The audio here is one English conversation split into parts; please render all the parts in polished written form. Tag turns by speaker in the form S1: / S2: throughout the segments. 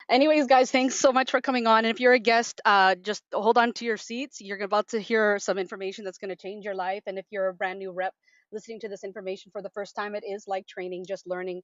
S1: Anyways, guys, thanks so much for coming on. And if you're a guest, just hold on to your seats. You're about to hear some information that's going to change your life. And if you're a brand new rep listening to this information for the first time, it is like training, just learning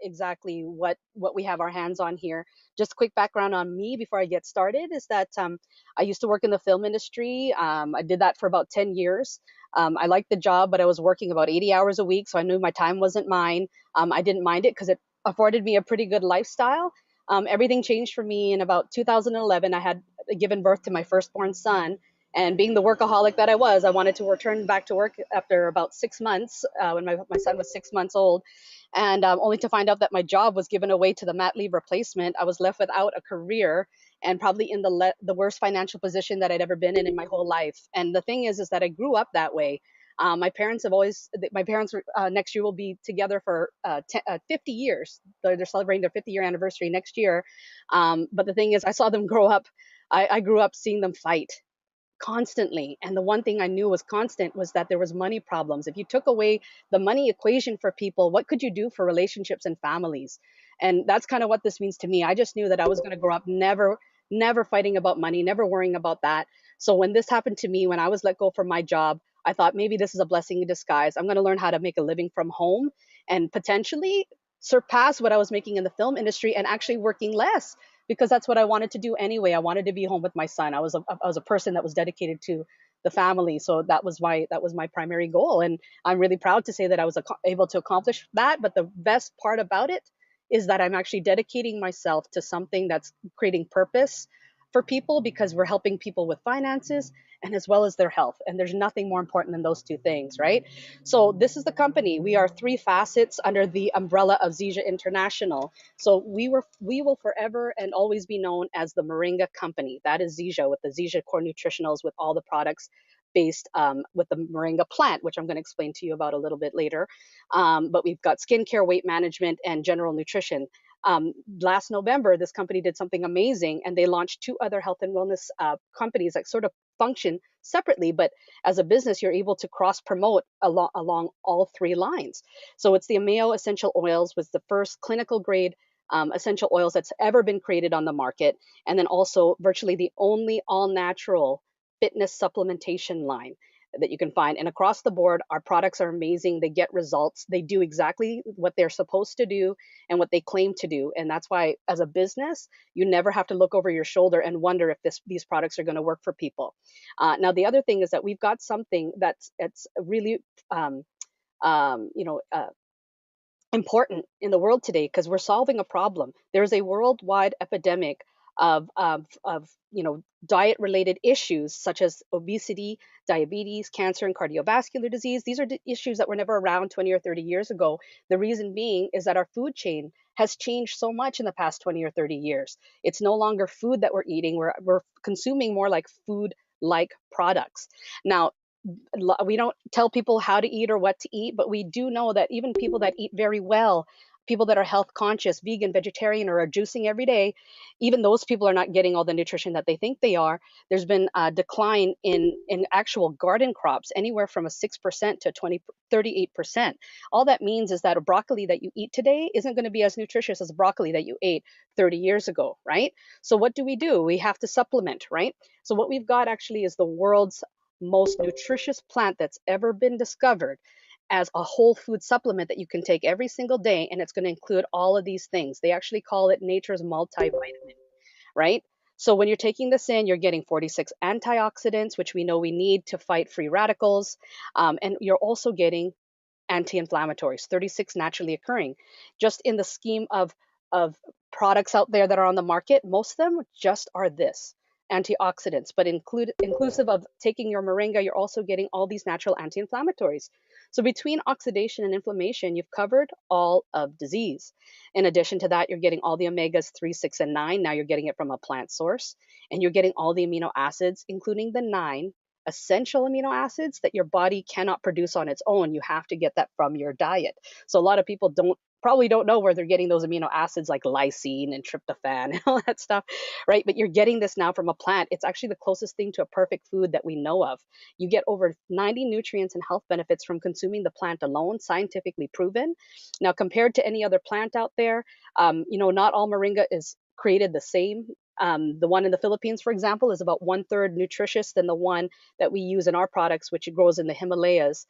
S1: exactly what we have our hands on here. Just quick background on me before I get started is that I used to work in the film industry. I did that for about 10 years. I liked the job, but I was working about 80 hours a week, so I knew my time wasn't mine. I didn't mind it because it afforded me a pretty good lifestyle. Everything changed for me in about 2011. I had given birth to my firstborn son. And being the workaholic that I was, I wanted to return back to work after about 6 months when my son was 6 months old. And only to find out that my job was given away to the mat leave replacement. I was left without a career and probably in the worst financial position that I'd ever been in my whole life. And the thing is that I grew up that way. My parents next year will be together for 50 years. They're celebrating their 50-year anniversary next year. But the thing is, I saw them grow up. I grew up seeing them fight constantly. And the one thing I knew was constant was that there was money problems. If you took away the money equation for people, what could you do for relationships and families? And that's kind of what this means to me. I just knew that I was going to grow up never fighting about money, never worrying about that. So when this happened to me, when I was let go from my job, I thought maybe this is a blessing in disguise. I'm going to learn how to make a living from home and potentially surpass what I was making in the film industry and actually working less because that's what I wanted to do anyway. I wanted to be home with my son. I was a person that was dedicated to the family, so that was my primary goal, and I'm really proud to say that I was able to accomplish that. But the best part about it is that I'm actually dedicating myself to something that's creating purpose for people because we're helping people with finances and as well as their health. And there's nothing more important than those two things, right? So this is the company. We are three facets under the umbrella of Zija International. So we will forever and always be known as the Moringa Company. That is Zija with the Zija Core Nutritionals with all the products based with the moringa plant, which I'm going to explain to you about a little bit later. But we've got skincare, weight management, and general nutrition. Last November, this company did something amazing, and they launched two other health and wellness companies that sort of function separately, but as a business, you're able to cross promote along all three lines. So it's the Ameo essential oils was the first clinical grade essential oils that's ever been created on the market, and then also virtually the only all natural fitness supplementation line that you can find. And across the board, our products are amazing. They get results. They do exactly what they're supposed to do and what they claim to do. And that's why, as a business, you never have to look over your shoulder and wonder if these products are going to work for people. Now, the other thing is that we've got something that's it's really um, um, you know, uh, important in the world today because we're solving a problem. There's a worldwide epidemic of diet related issues such as obesity, diabetes, cancer, and cardiovascular disease. These are issues that were never around 20 or 30 years ago. The reason being is that our food chain has changed so much in the past 20 or 30 years. It's no longer food that we're eating, we're consuming more like food like products. Now, we don't tell people how to eat or what to eat, but we do know that even people that eat very well, people that are health conscious, vegan, vegetarian, or are juicing every day, even those people are not getting all the nutrition that they think they are. There's been a decline in actual garden crops, anywhere from a 6% to 38%. All that means is that a broccoli that you eat today isn't going to be as nutritious as a broccoli that you ate 30 years ago, right? So what do? We have to supplement, right? So what we've got actually is the world's most nutritious plant that's ever been discovered as a whole food supplement that you can take every single day, and it's going to include all of these things. They actually call it nature's multivitamin, right? So when you're taking this in, you're getting 46 antioxidants, which we know we need to fight free radicals, and you're also getting anti-inflammatories, 36 naturally occurring. Just in the scheme of products out there that are on the market, most of them just are this antioxidants, but inclusive of taking your moringa, you're also getting all these natural anti-inflammatories. So between oxidation and inflammation, you've covered all of disease. In addition to that, you're getting all the omegas 3, 6, and 9. Now you're getting it from a plant source, and you're getting all the amino acids, including the 9 essential amino acids that your body cannot produce on its own. You have to get that from your diet. So a lot of people probably don't know where they're getting those amino acids like lysine and tryptophan and all that stuff, right? But you're getting this now from a plant. It's actually the closest thing to a perfect food that we know of. You get over 90 nutrients and health benefits from consuming the plant alone, scientifically proven. Now, compared to any other plant out there, not all moringa is created the same. The one in the Philippines, for example, is about one third nutritious than the one that we use in our products, which grows in the Himalayas,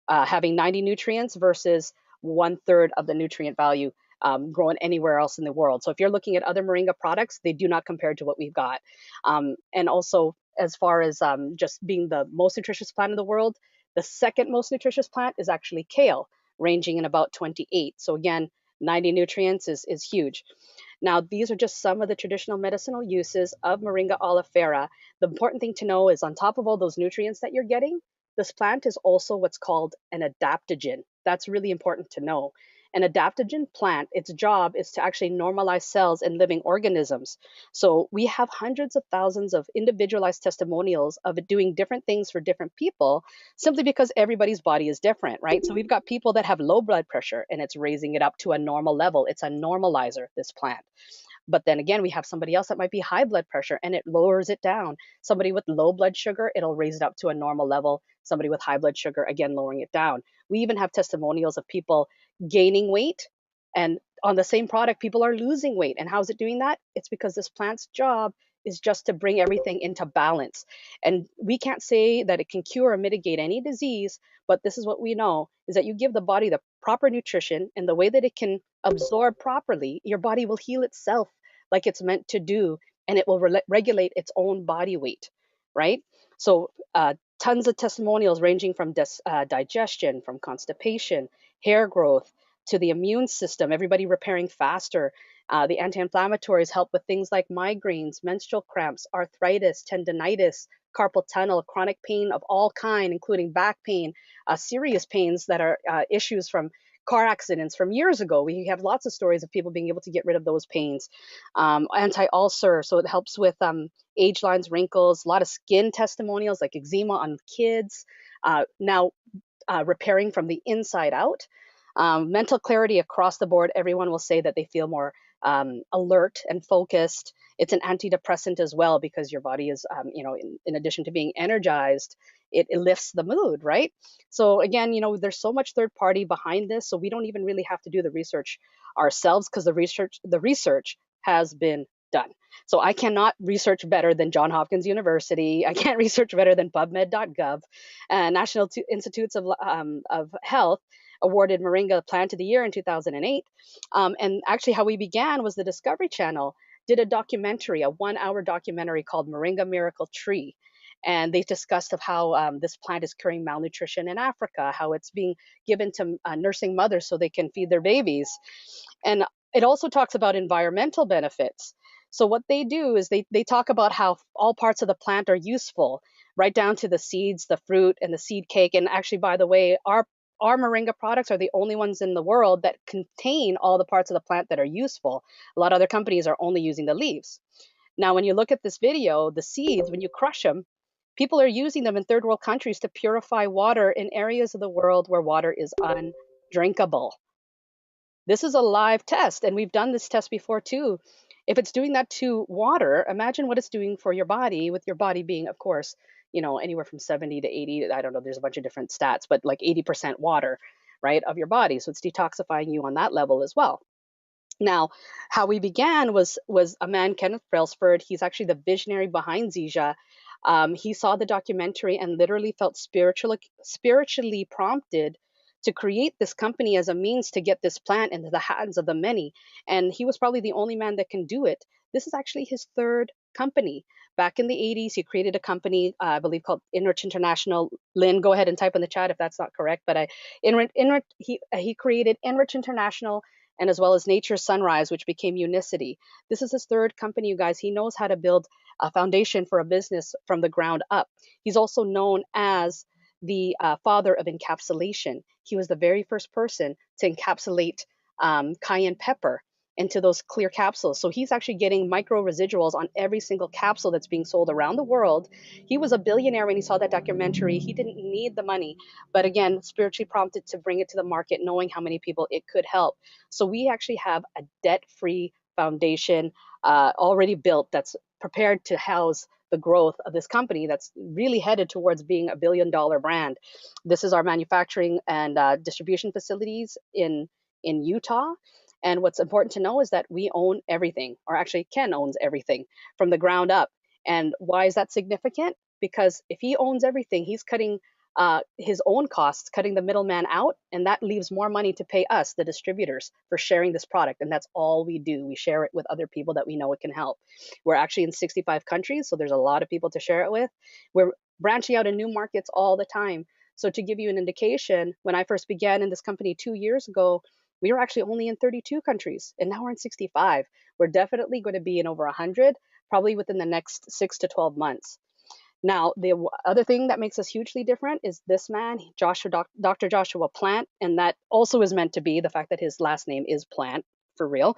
S1: having 90 nutrients versus one third of the nutrient value grown anywhere else in the world. So if you're looking at other moringa products, they do not compare to what we've got. And also, as far as just being the most nutritious plant in the world, the second most nutritious plant is actually kale, ranging in about 28. So again, 90 nutrients is huge. Now, these are just some of the traditional medicinal uses of Moringa oleifera. The important thing to know is on top of all those nutrients that you're getting, this plant is also what's called an adaptogen. That's really important to know. An adaptogen plant, its job is to actually normalize cells in living organisms. So we have hundreds of thousands of individualized testimonials of it doing different things for different people simply because everybody's body is different, right? So we've got people that have low blood pressure and it's raising it up to a normal level. It's a normalizer, this plant. But then again, we have somebody else that might be high blood pressure and it lowers it down. Somebody with low blood sugar, it'll raise it up to a normal level. Somebody with high blood sugar, again, lowering it down. We even have testimonials of people gaining weight, and on the same product, people are losing weight. And how's it doing that? It's because this plant's job is just to bring everything into balance. And we can't say that it can cure or mitigate any disease, but this is what we know is that you give the body the proper nutrition and the way that it can absorb properly, your body will heal itself like it's meant to do, and it will regulate its own body weight, right? So, tons of testimonials ranging from digestion, from constipation, hair growth, to the immune system, everybody repairing faster. The anti inflammatories help with things like migraines, menstrual cramps, arthritis, tendonitis, carpal tunnel, chronic pain of all kind, including back pain, serious pains that are issues from car accidents from years ago. We have lots of stories of people being able to get rid of those pains. Anti-ulcer, so it helps with age lines, wrinkles, a lot of skin testimonials like eczema on kids. Now repairing from the inside out. Mental clarity across the board, everyone will say that they feel more alert and focused. It's an antidepressant as well because your body is, in addition to being energized, it lifts the mood, right? So again, there's so much third party behind this, so we don't even really have to do the research ourselves because the research has been done. So I cannot research better than John Hopkins University. I can't research better than PubMed.gov. National Institutes of Health awarded Moringa Plant of the Year in 2008. And actually, how we began was the Discovery Channel did a documentary, a 1 hour documentary called Moringa Miracle Tree. And they discussed of how this plant is curing malnutrition in Africa, how it's being given to nursing mothers so they can feed their babies. And it also talks about environmental benefits. So what they do is they talk about how all parts of the plant are useful, right down to the seeds, the fruit, and the seed cake. And actually, by the way, our moringa products are the only ones in the world that contain all the parts of the plant that are useful. A lot of other companies are only using the leaves. Now, when you look at this video, the seeds, when you crush them, people are using them in third world countries to purify water in areas of the world where water is undrinkable. This is a live test, and we've done this test before too. If it's doing that to water, imagine what it's doing for your body, with your body being, of course, anywhere from 70 to 80. I don't know, there's a bunch of different stats, but like 80% water, right, of your body. So it's detoxifying you on that level as well. Now, how we began was a man, Kenneth Brailsford. He's actually the visionary behind Zija. He saw the documentary and literally felt spiritually prompted to create this company as a means to get this plant into the hands of the many. And he was probably the only man that can do it. This is actually his third company. Back in the 80s, he created a company, I believe, called Enrich International. Lynn, go ahead and type in the chat if that's not correct. But he created Enrich International, and as well as Nature Sunrise, which became Unicity. This is his third company, you guys. He knows how to build a foundation for a business from the ground up. He's also known as the father of encapsulation. He was the very first person to encapsulate cayenne pepper into those clear capsules. So he's actually getting micro residuals on every single capsule that's being sold around the world. He was a billionaire when he saw that documentary. He didn't need the money, but again, spiritually prompted to bring it to the market, knowing how many people it could help. So we actually have a debt-free foundation already built that's prepared to house the growth of this company that's really headed towards being $1 billion brand. This is our manufacturing and distribution facilities in Utah. And what's important to know is that we own everything, or actually Ken owns everything from the ground up. And why is that significant? Because if he owns everything, he's cutting his own costs, cutting the middleman out, and that leaves more money to pay us, the distributors, for sharing this product. And that's all we do. We share it with other people that we know it can help. We're actually in 65 countries, so there's a lot of people to share it with. We're branching out in new markets all the time. So to give you an indication, when I first began in this company 2 years ago, we were actually only in 32 countries, and now we're in 65. We're definitely going to be in over 100, probably within the next 6 to 12 months. Now, the other thing that makes us hugely different is this man, Dr. Joshua Plant, and that also is meant to be the fact that his last name is Plant for real.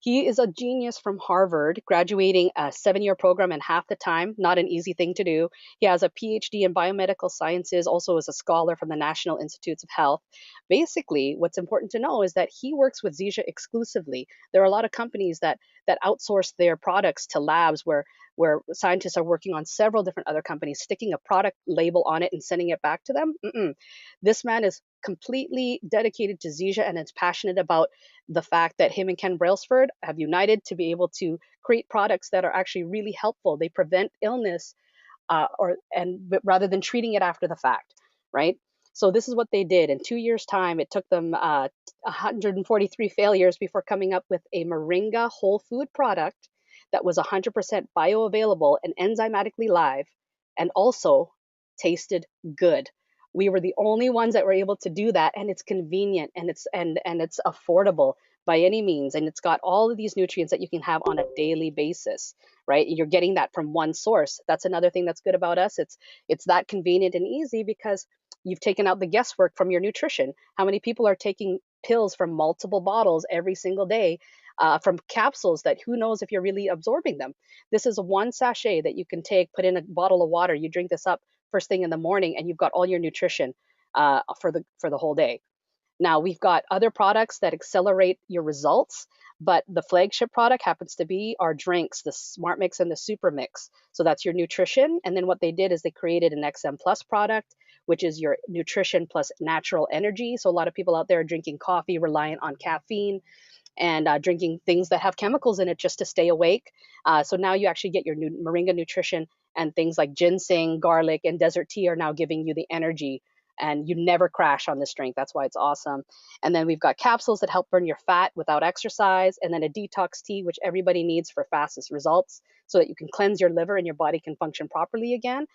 S1: He is a genius from Harvard, graduating a 7 year program in half the time. Not an easy thing to do. He has a PhD in biomedical sciences, also is a scholar from the National Institutes of Health. Basically, what's important to know is that he works with Zija exclusively. There are a lot of companies that outsource their products to labs where scientists are working on several different other companies, sticking a product label on it and sending it back to them. Mm-mm. This man is completely dedicated to Zija and is passionate about the fact that him and Ken Brailsford have united to be able to create products that are actually really helpful. They prevent illness, rather than treating it after the fact, right? So this is what they did in 2 years' time. It took them 143 failures before coming up with a moringa whole food product that was 100% bioavailable and enzymatically live, and also tasted good. We were the only ones that were able to do that, and it's convenient and it's affordable by any means, and it's got all of these nutrients that you can have on a daily basis, right? You're getting that from one source. That's another thing that's good about us. It's that convenient and easy because you've taken out the guesswork from your nutrition. How many people are taking pills from multiple bottles every single day, from capsules that who knows if you're really absorbing them? This is one sachet that you can take, put in a bottle of water. You drink this up first thing in the morning, and you've got all your nutrition for the whole day. Now, we've got other products that accelerate your results, but the flagship product happens to be our drinks, the Smart Mix and the Super Mix. So that's your nutrition. And then what they did is they created an XM Plus product, which is your nutrition plus natural energy. So a lot of people out there are drinking coffee, reliant on caffeine, and drinking things that have chemicals in it just to stay awake. So now you actually get your moringa nutrition, and things like ginseng, garlic, and desert tea are now giving you the energy, and you never crash on this drink. That's why it's awesome. And then we've got capsules that help burn your fat without exercise, and then a detox tea, which everybody needs for fastest results so that you can cleanse your liver and your body can function properly again.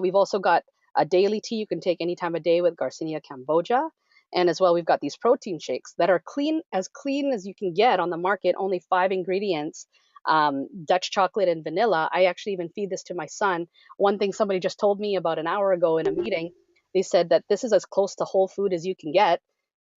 S1: We've also got a daily tea you can take any time of day with Garcinia cambogia. And as well, we've got these protein shakes that are clean as you can get on the market, only 5 ingredients, Dutch chocolate and vanilla. I actually even feed this to my son. One thing somebody just told me about an hour ago in a meeting, they said that this is as close to whole food as you can get,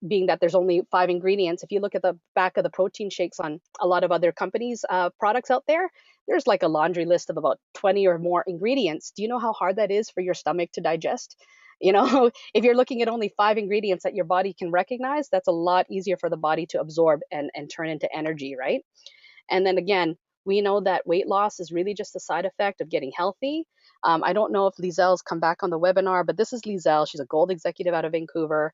S1: being that there's only 5 ingredients. If you look at the back of the protein shakes on a lot of other companies' products out there, there's like a laundry list of about 20 or more ingredients. Do you know how hard that is for your stomach to digest? If you're looking at only 5 ingredients that your body can recognize, that's a lot easier for the body to absorb and turn into energy, right? And then again, we know that weight loss is really just a side effect of getting healthy. I don't know if Lizelle's come back on the webinar, but this is Lizelle. She's a gold executive out of Vancouver.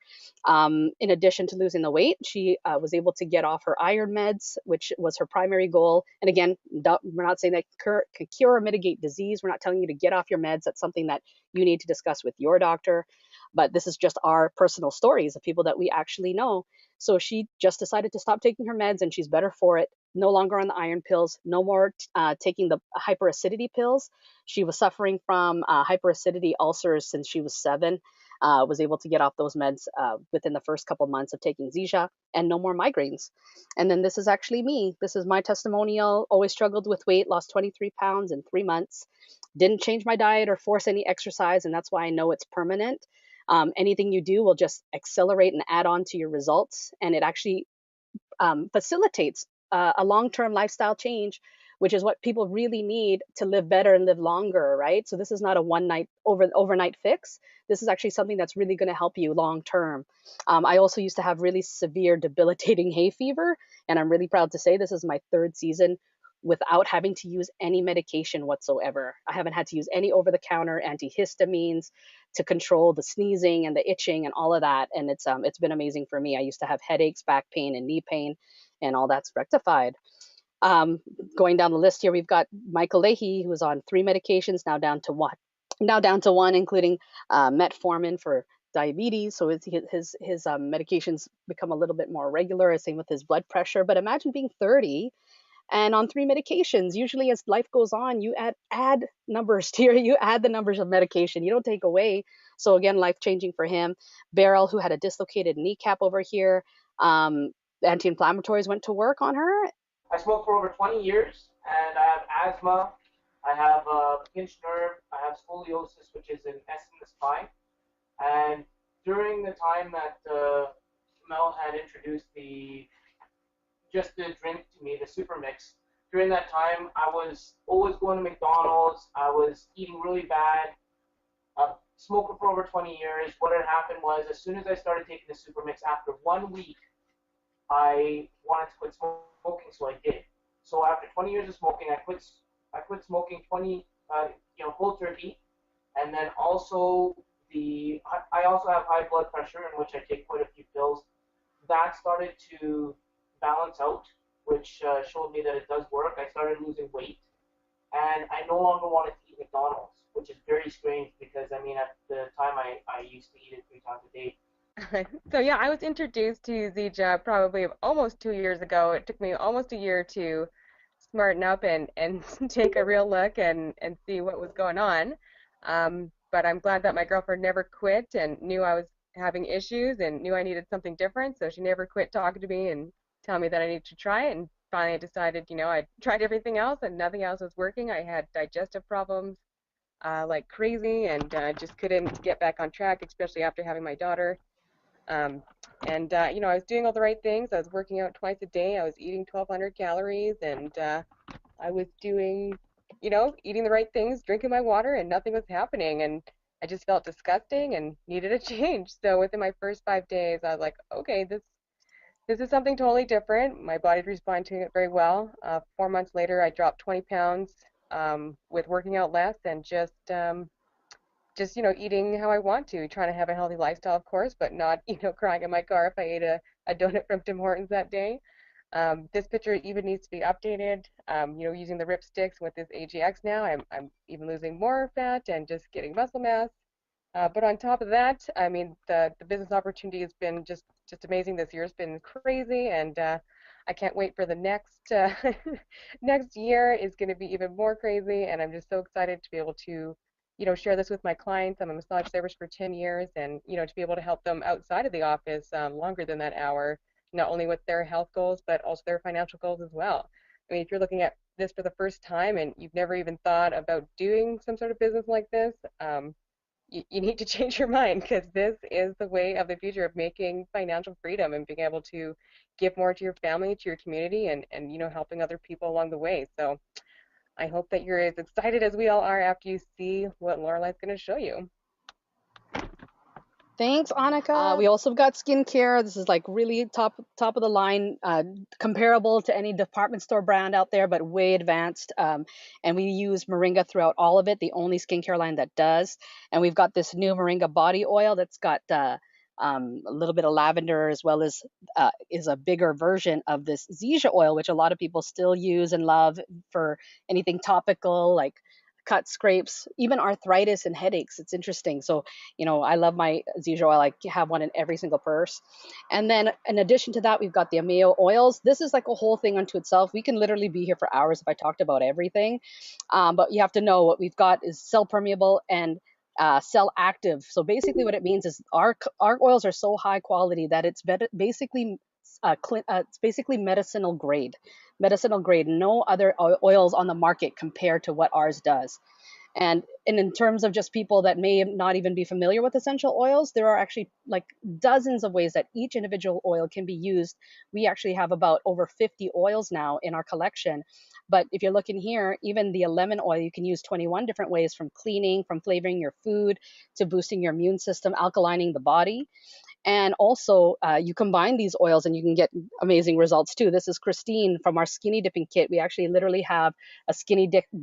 S1: In addition to losing the weight, she was able to get off her iron meds, which was her primary goal. And again, we're not saying that can cure or mitigate disease. We're not telling you to get off your meds. That's something that you need to discuss with your doctor. But this is just our personal stories of people that we actually know. So she just decided to stop taking her meds, and she's better for it. No longer on the iron pills, no more taking the hyperacidity pills. She was suffering from hyperacidity ulcers since she was 7. Was able to get off those meds within the first couple months of taking Zija, and no more migraines. And then this is actually me. This is my testimonial. Always struggled with weight, lost 23 pounds in 3 months. Didn't change my diet or force any exercise, and that's why I know it's permanent. Anything you do will just accelerate and add on to your results, and it actually facilitates a long-term lifestyle change, which is what people really need to live better and live longer, right? So this is not a overnight fix. This is actually something that's really going to help you long term. I also used to have really severe, debilitating hay fever, and I'm really proud to say this is my 3rd season without having to use any medication whatsoever. I haven't had to use any over the counter antihistamines to control the sneezing and the itching and all of that. And it's been amazing for me. I used to have headaches, back pain, and knee pain, and all that's rectified. Um, Going down the list here, we've got Michael Leahy, who was on 3 medications, now down to one. Now down to one, including metformin for diabetes. So his medications become a little bit more regular. Same with his blood pressure. But imagine being 30 and on 3 medications. Usually, as life goes on, you add numbers to you add the numbers of medication. You don't take away. So again, life changing for him. Beryl, who had a dislocated kneecap over here. Um, Anti-inflammatories went to work on her.
S2: I smoked for over 20 years, and I have asthma. I have pinched nerve. I have scoliosis, which is an S in the spine. And during the time that Mel had introduced the just the drink to me, the super mix, during that time I was always going to McDonald's. I was eating really bad. Smoking for over 20 years. What had happened was, as soon as I started taking the super mix, after 1 week, I wanted to quit smoking, so I did. So after 20 years of smoking, I quit smoking 20, cold turkey, and then also I also have high blood pressure, in which I take quite a few pills. That started to balance out, which showed me that it does work. I started losing weight, and I no longer wanted to eat McDonald's, which is very strange because I mean at the time I used to eat it 3 times a day.
S3: So yeah, I was introduced to Zija probably almost 2 years ago. It took me almost a year to smarten up and take a real look and see what was going on. But I'm glad that my girlfriend never quit and knew I was having issues and knew I needed something different. So she never quit talking to me and telling me that I needed to try it. And finally, I decided, I tried everything else and nothing else was working. I had digestive problems like crazy and just couldn't get back on track, especially after having my daughter. Um, and I was doing all the right things. I was working out twice a day. I was eating 1,200 calories, and I was doing, eating the right things, drinking my water, and nothing was happening. And I just felt disgusting and needed a change. So within my first 5 days, I was like, okay, this is something totally different. My body's responding to it very well. 4 months later, I dropped 20 pounds with working out less and just eating how I want to, trying to have a healthy lifestyle, of course, but not crying in my car if I ate a donut from Tim Hortons that day. This picture even needs to be updated. Using the rip sticks with this AGX now, I'm even losing more fat and just getting muscle mass. But on top of that, I mean, the business opportunity has been just amazing this year. It's been crazy, and I can't wait for the next next year is going to be even more crazy, and I'm just so excited to be able to, share this with my clients. I'm a massage therapist for 10 years, and to be able to help them outside of the office longer than that hour, not only with their health goals, but also their financial goals as well. I mean, if you're looking at this for the first time and you've never even thought about doing some sort of business like this, you need to change your mind because this is the way of the future of making financial freedom and being able to give more to your family, to your community, and helping other people along the way. So I hope that you're as excited as we all are after you see what Lorelei's going to show you.
S1: Thanks, Annika. We also got skincare. This is like really top of the line, comparable to any department store brand out there, but way advanced. And we use Moringa throughout all of it. The only skincare line that does. And we've got this new Moringa body oil that's got a little bit of lavender, as well as is a bigger version of this Zija oil, which a lot of people still use and love for anything topical like cuts, scrapes, even arthritis and headaches. It's interesting. So, I love my Zija oil. I have one in every single purse. And then in addition to that, we've got the Ameo oils. This is like a whole thing unto itself. We can literally be here for hours if I talked about everything. But you have to know what we've got is cell permeable and cell active. So basically, what it means is our oils are so high quality that basically it's basically medicinal grade. No other oils on the market compare to what ours does. And in terms of just people that may not even be familiar with essential oils, there are actually like dozens of ways that each individual oil can be used. We actually have about over 50 oils now in our collection. But if you're looking here, even the lemon oil, you can use 21 different ways, from cleaning, from flavoring your food, to boosting your immune system, alkalining the body. And also, you combine these oils and you can get amazing results too. This is Christine from our skinny dipping kit. We actually literally have a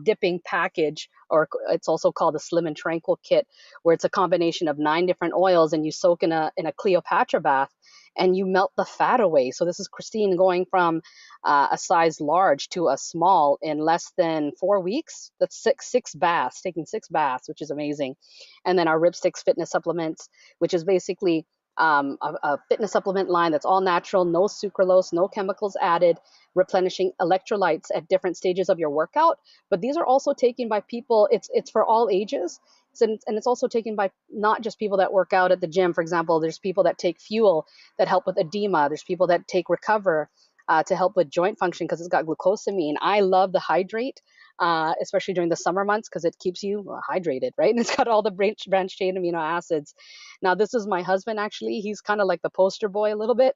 S1: dipping package, or it's also called a slim and tranquil kit, where it's a combination of 9 different oils, and you soak in a Cleopatra bath and you melt the fat away. So this is Christine going from a size large to a small in less than 4 weeks. That's six baths, taking 6 baths, which is amazing. And then our Ripsticks fitness supplements, which is basically a fitness supplement line that's all natural, no sucralose, no chemicals added, replenishing electrolytes at different stages of your workout. But these are also taken by people. It's for all ages. And it's also taken by not just people that work out at the gym. For example, there's people that take fuel that help with edema. There's people that take recover to help with joint function because it's got glucosamine. I love the hydrate, especially during the summer months because it keeps you hydrated, right? And it's got all the branch chain amino acids. Now, this is my husband, actually. He's kind of like the poster boy a little bit.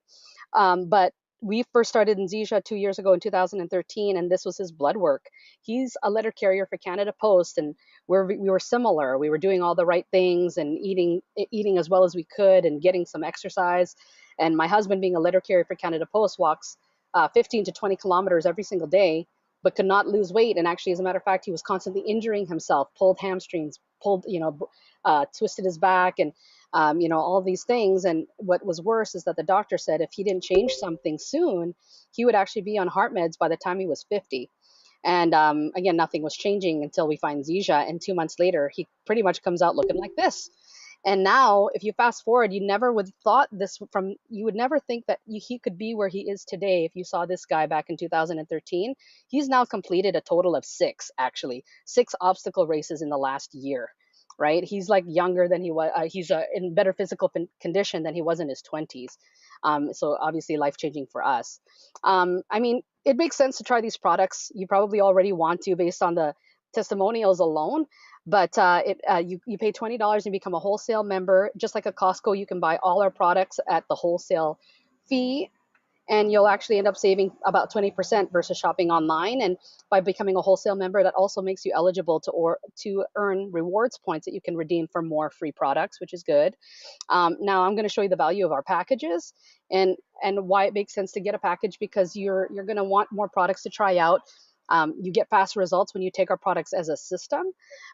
S1: But we first started in Zija 2 years ago in 2013, and this was his blood work. He's a letter carrier for Canada Post, and we were similar. We were doing all the right things and eating as well as we could and getting some exercise. And my husband, being a letter carrier for Canada Post, walks 15 to 20 kilometers every single day, but could not lose weight. And actually, as a matter of fact, he was constantly injuring himself, pulled hamstrings, twisted his back, and all these things. And what was worse is that the doctor said if he didn't change something soon, he would actually be on heart meds by the time he was 50. And again, nothing was changing until we find Zija. And 2 months later, he pretty much comes out looking like this. And now, if you fast forward, you would never think that he could be where he is today if you saw this guy back in 2013. He's now completed a total of six obstacle races in the last year, right? He's like younger than he was. He's in better physical condition than he was in his 20s. So obviously life changing for us. I mean, it makes sense to try these products. You probably already want to based on the testimonials alone, but you pay $20 and become a wholesale member. Just like a Costco, you can buy all our products at the wholesale fee, and you'll actually end up saving about 20% versus shopping online. And by becoming a wholesale member, that also makes you eligible to earn rewards points that you can redeem for more free products, which is good. Now I'm going to show you the value of our packages and why it makes sense to get a package, because you're going to want more products to try out. You get fast results when you take our products as a system,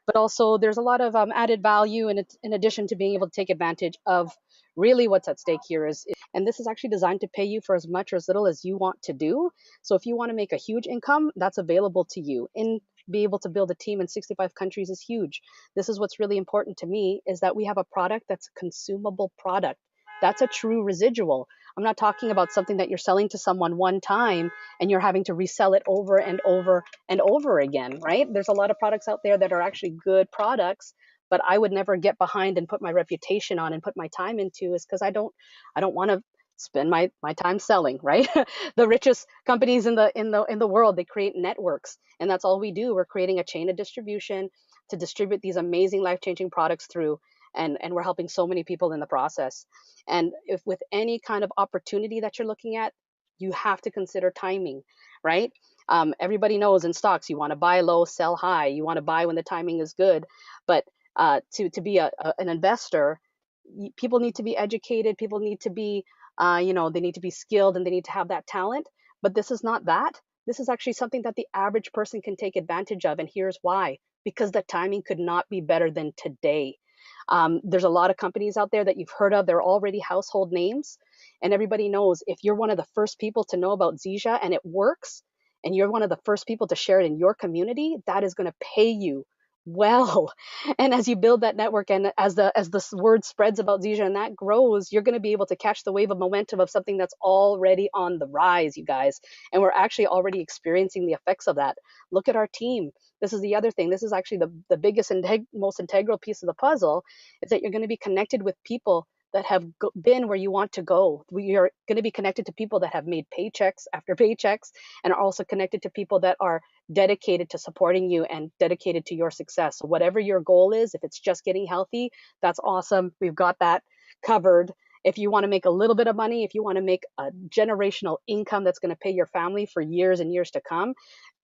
S1: but also there's a lot of added value in addition to being able to take advantage of really what's at stake here and this is actually designed to pay you for as much or as little as you want to do. So if you want to make a huge income, that's available to you. And be able to build a team in 65 countries is huge. This is what's really important to me, is that we have a product that's a consumable product. That's a true residual. I'm not talking about something that you're selling to someone one time and you're having to resell it over and over and over again, right? There's a lot of products out there that are actually good products, but I would never get behind and put my reputation on and put my time into, is because I don't want to spend my time selling, right? The richest companies in the world, they create networks, and that's all we do. We're creating a chain of distribution to distribute these amazing life-changing products through, and we're helping so many people in the process. And if with any kind of opportunity that you're looking at, you have to consider timing, right? Everybody knows in stocks, you want to buy low, sell high. You want to buy when the timing is good. But to be an investor, people need to be educated. People need to be, they need to be skilled, and they need to have that talent. But this is not that. This is actually something that the average person can take advantage of. And here's why: because the timing could not be better than today. There's a lot of companies out there that you've heard of. They're already household names. And everybody knows, if you're one of the first people to know about Zija and it works, and you're one of the first people to share it in your community, that is going to pay you well. And as you build that network, and as the word spreads about Zija and that grows, you're going to be able to catch the wave of momentum of something that's already on the rise, you guys. And we're actually already experiencing the effects of that. Look at our team. This is the other thing. This is actually the biggest and most integral piece of the puzzle, is that you're going to be connected with people that have been where you want to go. We are going to be connected to people that have made paychecks after paychecks, and are also connected to people that are dedicated to supporting you and dedicated to your success. So whatever your goal is, if it's just getting healthy, that's awesome. We've got that covered. If you want to make a little bit of money, if you want to make a generational income that's going to pay your family for years and years to come,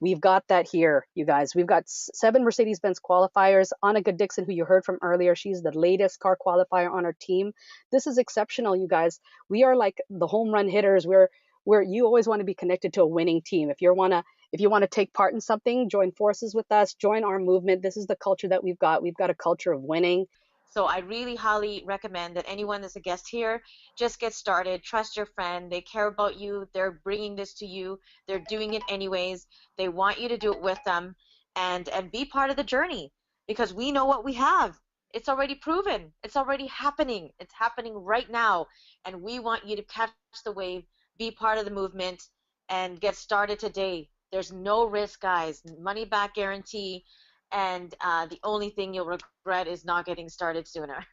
S1: We've got that here, you guys. We've got seven Mercedes Benz qualifiers. Annika Dixon, who you heard from earlier, she's the latest car qualifier on our team. This is exceptional, you guys. We are like the home run hitters. Where you always want to be connected to a winning team. If you want to take part in something, join forces with us, join our movement. This is the culture that we've got. We've got a culture of winning.
S4: So I really highly recommend that anyone that's a guest here just get started. Trust your friend. They care about you. They're bringing this to you. They're doing it anyways. They want you to do it with them, and be part of the journey, because we know what we have. It's already proven. It's already happening. It's happening right now, and we want you to catch the wave, be part of the movement, and get started today. There's no risk, guys. Money back guarantee, and the only thing you'll regret is not getting started sooner.